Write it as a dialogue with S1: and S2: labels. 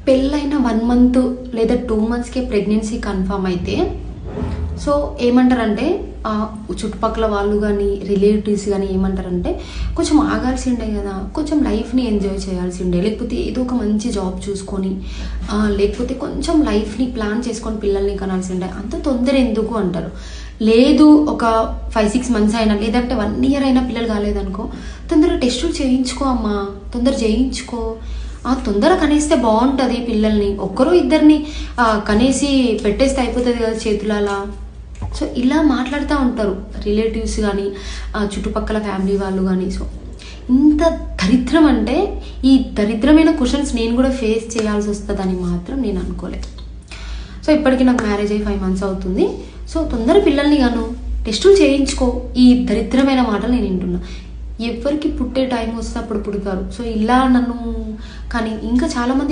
S1: పెళ్ళైన 1 మంత్ లేదా 2 మంత్స్కే pregnancy confirm అయితే సో ఏమంటారంటే చుట్టుపక్కల వాళ్ళు కానీ రిలేటివ్స్ కానీ ఏమంటారంటే కొంచెం ఆగాల్సిండే కదా, కొంచెం లైఫ్ని ఎంజాయ్ చేయాల్సిండే, లేకపోతే ఏదో ఒక మంచి జాబ్ చూసుకొని లేకపోతే కొంచెం లైఫ్ని ప్లాన్ చేసుకొని పిల్లల్ని కనాల్సిండే, అంత తొందర ఎందుకు అంటారు. లేదు ఒక 5-6 మంత్స్ అయినా లేదంటే 1 ఇయర్ అయినా పిల్లలు కాలేదనుకో తొందరగా టెస్టులు చేయించుకో అమ్మా, తొందర చేయించుకో, తొందర కనేస్తే బాగుంటుంది. పిల్లల్ని ఒక్కరో ఇద్దరిని కనేసి పెట్టేస్తే అయిపోతుంది కదా చేతులలా. సో ఇలా మాట్లాడుతూ ఉంటారు రిలేటివ్స్ కానీ చుట్టుపక్కల ఫ్యామిలీ వాళ్ళు కానీ. సో ఇంత దరిద్రం అంటే ఈ దరిద్రమైన క్వశ్చన్స్ నేను కూడా ఫేస్ చేయాల్సి వస్తుందని మాత్రం నేను అనుకోలేదు. సో ఇప్పటికీ నాకు మ్యారేజ్ అయ్యి 5 మంత్స్ అవుతుంది. సో తొందర పిల్లల్ని గాను టెస్టులు చేయించుకో, ఈ దరిద్రమైన మాటలు నేను వింటున్నా. ఎవరికి పుట్టే టైం వస్తే అప్పుడు పుడతారు. సో ఇలా నన్ను కానీ ఇంకా చాలామంది